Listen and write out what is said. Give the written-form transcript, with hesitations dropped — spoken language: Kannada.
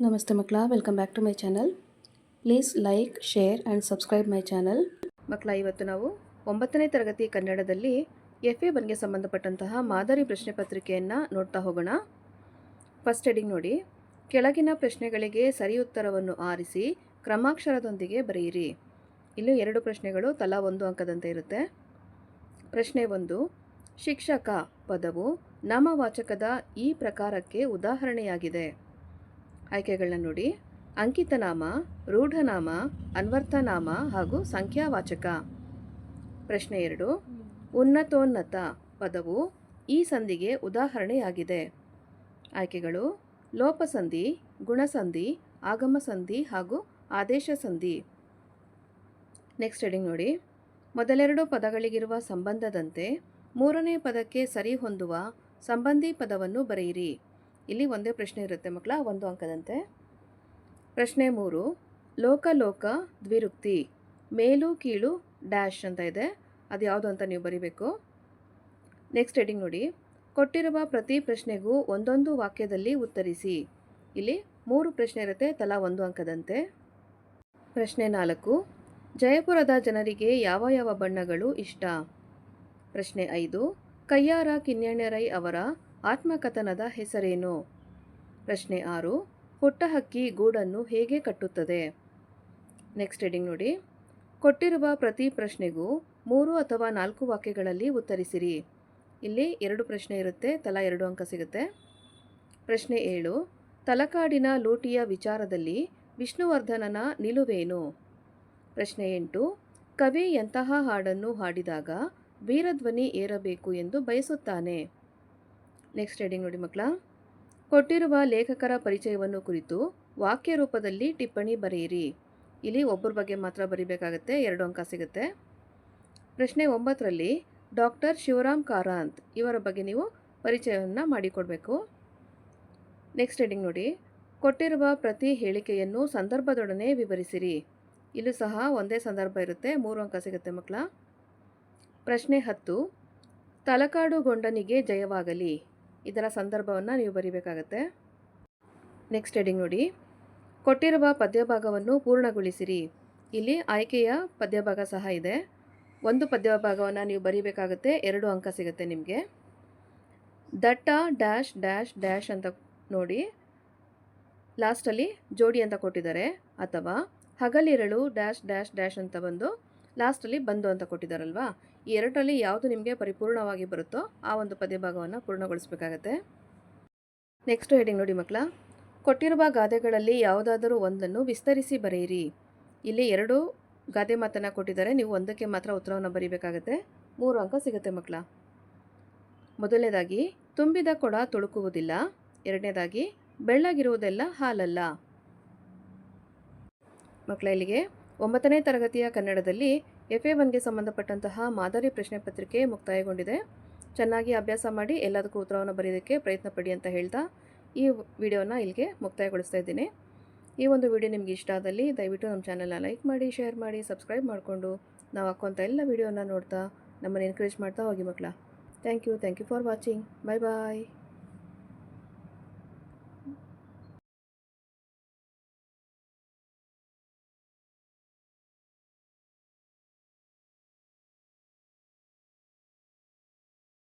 ನಮಸ್ತೆ ಮಕ್ಕಳ, welcome back to my channel. Please like, share and subscribe my channel. ಮಕ್ಕಳ, ಇವತ್ತು ನಾವು 9ನೇ ತರಗತಿ ಕನ್ನಡದಲ್ಲಿ FA1ಗೆ ಸಂಬಂಧಪಟ್ಟಂತಹ ಮಾದರಿ ಪ್ರಶ್ನೆ ಪತ್ರಿಕೆಯನ್ನು ನೋಡ್ತಾ ಹೋಗೋಣ. ಫಸ್ಟ್ ಹೆಡಿಂಗ್ ನೋಡಿ, ಕೆಳಗಿನ ಪ್ರಶ್ನೆಗಳಿಗೆ ಸರಿ ಉತ್ತರವನ್ನು ಆರಿಸಿ ಕ್ರಮಾಕ್ಷರದೊಂದಿಗೆ ಬರೆಯಿರಿ. ಇಲ್ಲಿ 2 ಪ್ರಶ್ನೆಗಳು ತಲಾ 1 ಅಂಕದಂತೆ ಇರುತ್ತೆ. ಪ್ರಶ್ನೆ 1, ಶಿಕ್ಷಕ ಪದವು ನಾಮವಾಚಕದ ಈ ಪ್ರಕಾರಕ್ಕೆ ಉದಾಹರಣೆಯಾಗಿದೆ. ಆಯ್ಕೆಗಳನ್ನ ನೋಡಿ. ಅಂಕಿತನಾಮ, ರೂಢನಾಮ, ಅನ್ವರ್ಥನಾಮ ಹಾಗೂ ಸಂಖ್ಯಾವಾಚಕ. ಪ್ರಶ್ನೆ 2, ಉನ್ನತೋನ್ನತ ಪದವು ಈ ಸಂಧಿಗೆ ಉದಾಹರಣೆಯಾಗಿದೆ. ಆಯ್ಕೆಗಳು ಲೋಪಸಂಧಿ, ಗುಣಸಂಧಿ, ಆಗಮ ಸಂಧಿ ಹಾಗೂ ಆದೇಶ ಸಂಧಿ. ನೆಕ್ಸ್ಟ್ ಹೆಡಿಂಗ್ ನೋಡಿ, ಮೊದಲೆರಡು ಪದಗಳಿಗಿರುವ ಸಂಬಂಧದಂತೆ ಮೂರನೇ ಪದಕ್ಕೆ ಸರಿ ಹೊಂದುವ ಸಂಬಂಧಿ ಪದವನ್ನು ಬರೆಯಿರಿ. ಇಲ್ಲಿ ಒಂದೇ ಪ್ರಶ್ನೆ ಇರುತ್ತೆ ಮಕ್ಕಳ, 1 ಅಂಕದಂತೆ. ಪ್ರಶ್ನೆ 3, ಲೋಕ ಲೋಕ ದ್ವಿರುಕ್ತಿ, ಮೇಲು ಕೀಳು ಡ್ಯಾಶ್ ಅಂತ ಇದೆ, ಅದು ಯಾವುದು ಅಂತ ನೀವು ಬರೀಬೇಕು. ನೆಕ್ಸ್ಟ್ ಹೆಡಿಂಗ್ ನೋಡಿ, ಕೊಟ್ಟಿರುವ ಪ್ರತಿ ಪ್ರಶ್ನೆಗೂ ಒಂದೊಂದು ವಾಕ್ಯದಲ್ಲಿ ಉತ್ತರಿಸಿ. ಇಲ್ಲಿ 3 ಪ್ರಶ್ನೆ ಇರುತ್ತೆ, ತಲಾ 1 ಅಂಕದಂತೆ. ಪ್ರಶ್ನೆ 4, ಜಯಪುರದ ಜನರಿಗೆ ಯಾವ ಯಾವ ಬಣ್ಣಗಳು ಇಷ್ಟ. ಪ್ರಶ್ನೆ 5, ಕಯ್ಯಾರ ಕಿಞ್ಞಣ್ಣ ಅವರ ಆತ್ಮಕಥನದ ಹೆಸರೇನು. ಪ್ರಶ್ನೆ 6, ಪುಟ್ಟಹಕ್ಕಿ ಗೂಡನ್ನು ಹೇಗೆ ಕಟ್ಟುತ್ತದೆ. ನೆಕ್ಸ್ಟ್ ಹೆಡಿಂಗ್ ನೋಡಿ, ಕೊಟ್ಟಿರುವ ಪ್ರತಿ ಪ್ರಶ್ನೆಗೂ 3 ಅಥವಾ 4 ವಾಕ್ಯಗಳಲ್ಲಿ ಉತ್ತರಿಸಿರಿ. ಇಲ್ಲಿ 2 ಪ್ರಶ್ನೆ ಇರುತ್ತೆ, ತಲಾ 2 ಅಂಕ ಸಿಗುತ್ತೆ. ಪ್ರಶ್ನೆ 7, ತಲಕಾಡಿನ ಲೂಟಿಯ ವಿಚಾರದಲ್ಲಿ ವಿಷ್ಣುವರ್ಧನನ ನಿಲುವೇನು. ಪ್ರಶ್ನೆ 8, ಕವಿ ಎಂತಹ ಹಾಡನ್ನು ಹಾಡಿದಾಗ ವೀರಧ್ವನಿ ಏರಬೇಕು ಎಂದು ಬಯಸುತ್ತಾನೆ. ನೆಕ್ಸ್ಟ್ ಹೆಡಿಂಗ್ ನೋಡಿ ಮಕ್ಕಳ, ಕೊಟ್ಟಿರುವ ಲೇಖಕರ ಪರಿಚಯವನ್ನು ಕುರಿತು ವಾಕ್ಯ ರೂಪದಲ್ಲಿ ಟಿಪ್ಪಣಿ ಬರೆಯಿರಿ. ಇಲ್ಲಿ ಒಬ್ಬರ ಬಗ್ಗೆ ಮಾತ್ರ ಬರೀಬೇಕಾಗತ್ತೆ, 2 ಅಂಕ ಸಿಗುತ್ತೆ. ಪ್ರಶ್ನೆ 9ರಲ್ಲಿ ಡಾಕ್ಟರ್ ಶಿವರಾಮ್ ಕಾರಂತ್ ಇವರ ಬಗ್ಗೆ ನೀವು ಪರಿಚಯವನ್ನು ಮಾಡಿಕೊಡ್ಬೇಕು. ನೆಕ್ಸ್ಟ್ ಹೆಡಿಂಗ್ ನೋಡಿ, ಕೊಟ್ಟಿರುವ ಪ್ರತಿ ಹೇಳಿಕೆಯನ್ನು ಸಂದರ್ಭದೊಡನೆ ವಿವರಿಸಿರಿ. ಇಲ್ಲೂ ಸಹ ಒಂದೇ ಸಂದರ್ಭ ಇರುತ್ತೆ, 3 ಅಂಕ ಸಿಗುತ್ತೆ ಮಕ್ಕಳ. ಪ್ರಶ್ನೆ 10, ತಲಕಾಡುಗೊಂಡನಿಗೆ ಜಯವಾಗಲಿ, ಇದರ ಸಂದರ್ಭವನ್ನು ನೀವು ಬರೀಬೇಕಾಗತ್ತೆ. ನೆಕ್ಸ್ಟ್ ಹೆಡಿಂಗ್ ನೋಡಿ, ಕೊಟ್ಟಿರುವ ಪದ್ಯಭಾಗವನ್ನು ಪೂರ್ಣಗೊಳಿಸಿರಿ. ಇಲ್ಲಿ ಆಯ್ಕೆಯ ಪದ್ಯಭಾಗ ಸಹ ಇದೆ, ಒಂದು ಪದ್ಯಭಾಗವನ್ನು ನೀವು ಬರೀಬೇಕಾಗುತ್ತೆ, 2 ಅಂಕ ಸಿಗುತ್ತೆ ನಿಮಗೆ. ದಟ್ಟ ಡ್ಯಾಶ್ ಡ್ಯಾಶ್ ಡ್ಯಾಶ್ ಅಂತ ನೋಡಿ, ಲಾಸ್ಟಲ್ಲಿ ಜೋಡಿ ಅಂತ ಕೊಟ್ಟಿದ್ದಾರೆ, ಅಥವಾ ಹಗಲಿರಳು ಡ್ಯಾಶ್ ಡ್ಯಾಶ್ ಡ್ಯಾಶ್ ಅಂತ ಬಂದು ಲಾಸ್ಟಲ್ಲಿ ಬಂದು ಅಂತ ಕೊಟ್ಟಿದ್ದಾರಲ್ವಾ, ಈ 2ರಲ್ಲಿ ಯಾವುದು ನಿಮಗೆ ಪರಿಪೂರ್ಣವಾಗಿ ಬರುತ್ತೋ ಆ ಒಂದು ಪದ್ಯಭಾಗವನ್ನು ಪೂರ್ಣಗೊಳಿಸಬೇಕಾಗತ್ತೆ. ನೆಕ್ಸ್ಟ್ ಹೆಡಿಂಗ್ ನೋಡಿ ಮಕ್ಕಳ, ಕೊಟ್ಟಿರುವ ಗಾದೆಗಳಲ್ಲಿ ಯಾವುದಾದರೂ ಒಂದನ್ನು ವಿಸ್ತರಿಸಿ ಬರೆಯಿರಿ. ಇಲ್ಲಿ 2 ಗಾದೆ ಮಾತನ್ನು ಕೊಟ್ಟಿದ್ದಾರೆ, ನೀವು ಒಂದಕ್ಕೆ ಮಾತ್ರ ಉತ್ತರವನ್ನು ಬರೀಬೇಕಾಗತ್ತೆ, 3 ಅಂಕ ಸಿಗುತ್ತೆ ಮಕ್ಕಳ. ಮೊದಲನೇದಾಗಿ ತುಂಬಿದ ಕೊಡ ತುಳುಕುವುದಿಲ್ಲ. ಎರಡನೇದಾಗಿ ಬೆಳ್ಳಗಿರುವುದೆಲ್ಲ ಹಾಲಲ್ಲ. ಮಕ್ಕಳ, ಇಲ್ಲಿಗೆ 9ನೇ ತರಗತಿಯ ಕನ್ನಡದಲ್ಲಿ FA1ಗೆ ಸಂಬಂಧಪಟ್ಟಂತಹ ಮಾದರಿ ಪ್ರಶ್ನೆ ಪತ್ರಿಕೆ ಮುಕ್ತಾಯಗೊಂಡಿದೆ. ಚೆನ್ನಾಗಿ ಅಭ್ಯಾಸ ಮಾಡಿ ಎಲ್ಲದಕ್ಕೂ ಉತ್ತರವನ್ನು ಬರೆಯೋದಕ್ಕೆ ಪ್ರಯತ್ನ ಪಡಿ ಅಂತ ಹೇಳ್ತಾ ಈ ವಿಡಿಯೋನ ಇಲ್ಲಿಗೆ ಮುಕ್ತಾಯಗೊಳಿಸ್ತಾ ಇದ್ದೀನಿ. ಈ ಒಂದು ವಿಡಿಯೋ ನಿಮಗೆ ಇಷ್ಟ ಆದಲ್ಲಿ ದಯವಿಟ್ಟು ನಮ್ಮ ಚಾನಲ್ನ ಲೈಕ್ ಮಾಡಿ, ಶೇರ್ ಮಾಡಿ, ಸಬ್ಸ್ಕ್ರೈಬ್ ಮಾಡಿಕೊಂಡು ನಾವು ಹಾಕುವಂಥ ಎಲ್ಲ ವಿಡಿಯೋನ ನೋಡ್ತಾ ನಮ್ಮನ್ನು ಎನ್ಕರೇಜ್ ಮಾಡ್ತಾ ಹೋಗಿ ಮಕ್ಕಳ. Thank you for watching. Bye bye.